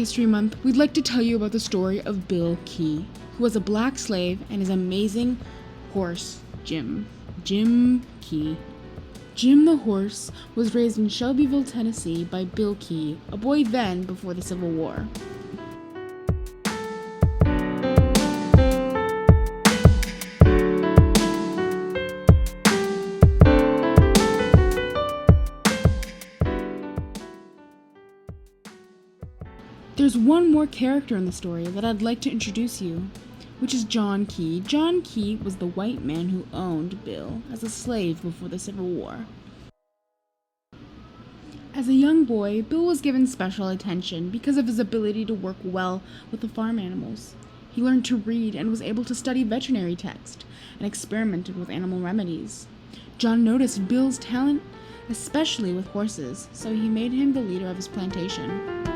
History Month, we'd like to tell you about the story of Bill Key, who was a black slave, and his amazing horse, Jim. Jim Key. Jim the horse was raised in Shelbyville, Tennessee by Bill Key, a boy then before the Civil War. There's one more character in the story that I'd like to introduce you, which is John Key. John Key was the white man who owned Bill as a slave before the Civil War. As a young boy, Bill was given special attention because of his ability to work well with the farm animals. He learned to read and was able to study veterinary text and experimented with animal remedies. John noticed Bill's talent, especially with horses, so he made him the leader of his plantation.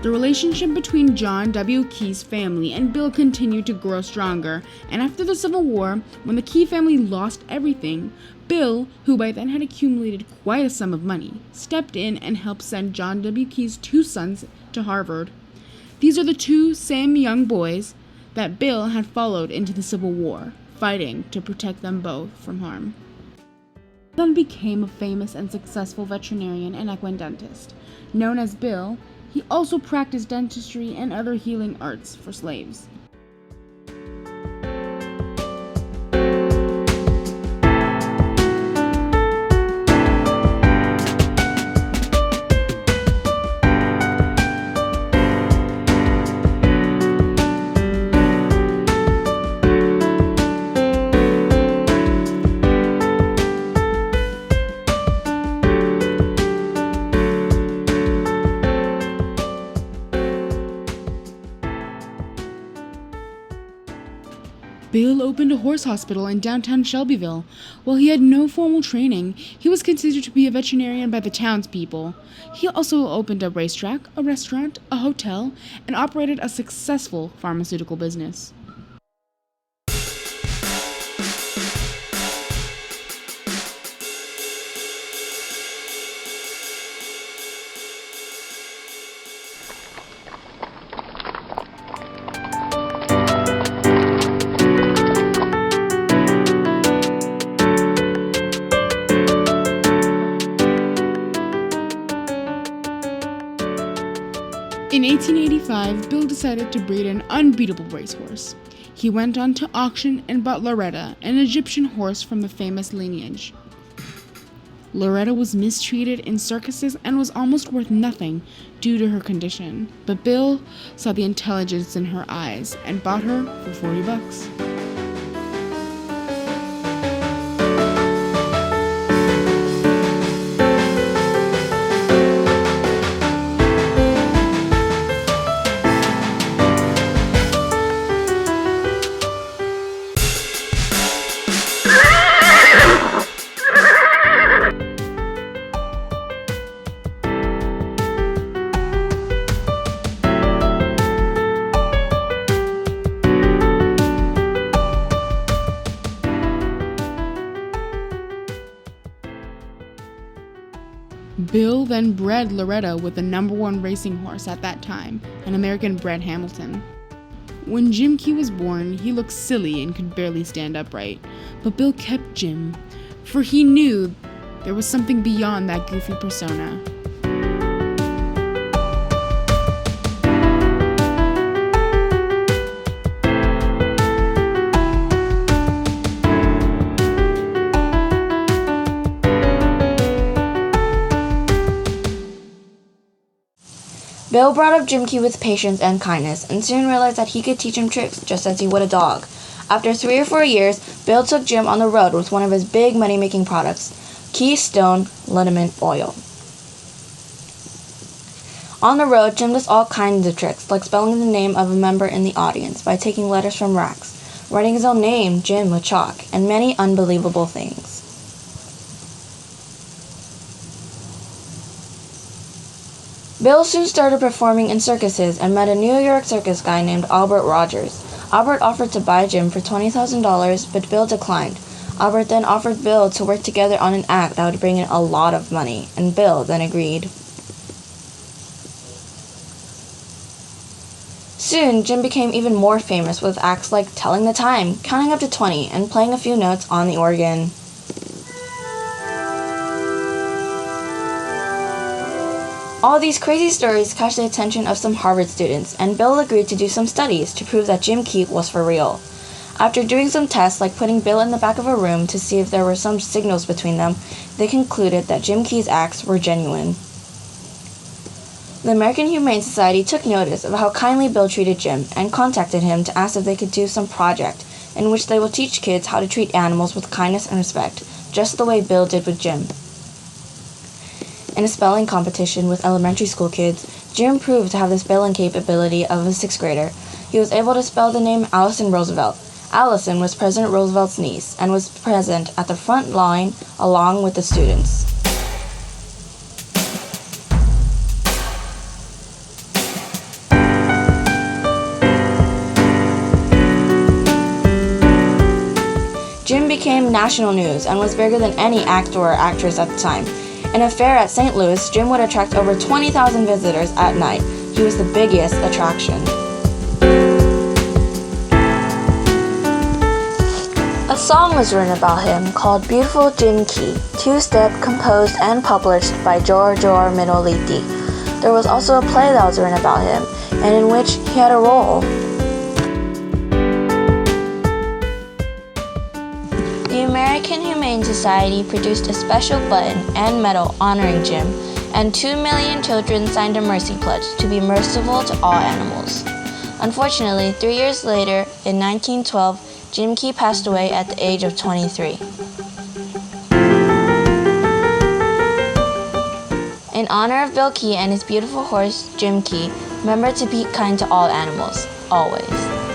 The relationship between John W. Key's family and Bill continued to grow stronger, and after the Civil War, when the Key family lost everything, Bill, who by then had accumulated quite a sum of money, stepped in and helped send John W. Key's two sons to Harvard. These are the two same young boys that Bill had followed into the Civil War, fighting to protect them both from harm. Bill then became a famous and successful veterinarian and equidentist. Known as Bill, he also practiced dentistry and other healing arts for slaves. Bill opened a horse hospital in downtown Shelbyville. While he had no formal training, he was considered to be a veterinarian by the townspeople. He also opened a racetrack, a restaurant, a hotel, and operated a successful pharmaceutical business. In 1885, Bill decided to breed an unbeatable racehorse. He went on to auction and bought Loretta, an Egyptian horse from the famous lineage. Loretta was mistreated in circuses and was almost worth nothing due to her condition, but Bill saw the intelligence in her eyes and bought her for $40. Bill then bred Loretta with the #1 racing horse at that time, an American-bred Hamilton. When Jim Key was born, he looked silly and could barely stand upright, but Bill kept Jim, for he knew there was something beyond that goofy persona. Bill brought up Jim Key with patience and kindness, and soon realized that he could teach him tricks just as he would a dog. After 3 or 4 years, Bill took Jim on the road with one of his big money-making products, Keystone Liniment Oil. On the road, Jim does all kinds of tricks, like spelling the name of a member in the audience by taking letters from racks, writing his own name, Jim, with chalk, and many unbelievable things. Bill soon started performing in circuses and met a New York circus guy named Albert Rogers. Albert offered to buy Jim for $20,000, but Bill declined. Albert then offered Bill to work together on an act that would bring in a lot of money, and Bill then agreed. Soon, Jim became even more famous with acts like telling the time, counting up to 20, and playing a few notes on the organ. All these crazy stories catch the attention of some Harvard students, and Bill agreed to do some studies to prove that Jim Key was for real. After doing some tests like putting Bill in the back of a room to see if there were some signals between them, they concluded that Jim Key's acts were genuine. The American Humane Society took notice of how kindly Bill treated Jim and contacted him to ask if they could do some project in which they will teach kids how to treat animals with kindness and respect, just the way Bill did with Jim. In a spelling competition with elementary school kids, Jim proved to have the spelling capability of a 6th grader. He was able to spell the name Allison Roosevelt. Allison was President Roosevelt's niece and was present at the front line along with the students. Jim became national news and was bigger than any actor or actress at the time. In a fair at St. Louis, Jim would attract over 20,000 visitors at night. He was the biggest attraction. A song was written about him called Beautiful Jim Key, two-step, composed and published by Giorgio Minoliti. There was also a play that was written about him, and in which he had a role. The American Humane Society produced a special button and medal honoring Jim, and 2 million children signed a mercy pledge to be merciful to all animals. Unfortunately, 3 years later, in 1912, Jim Key passed away at the age of 23. In honor of Bill Key and his beautiful horse, Jim Key, remember to be kind to all animals, always.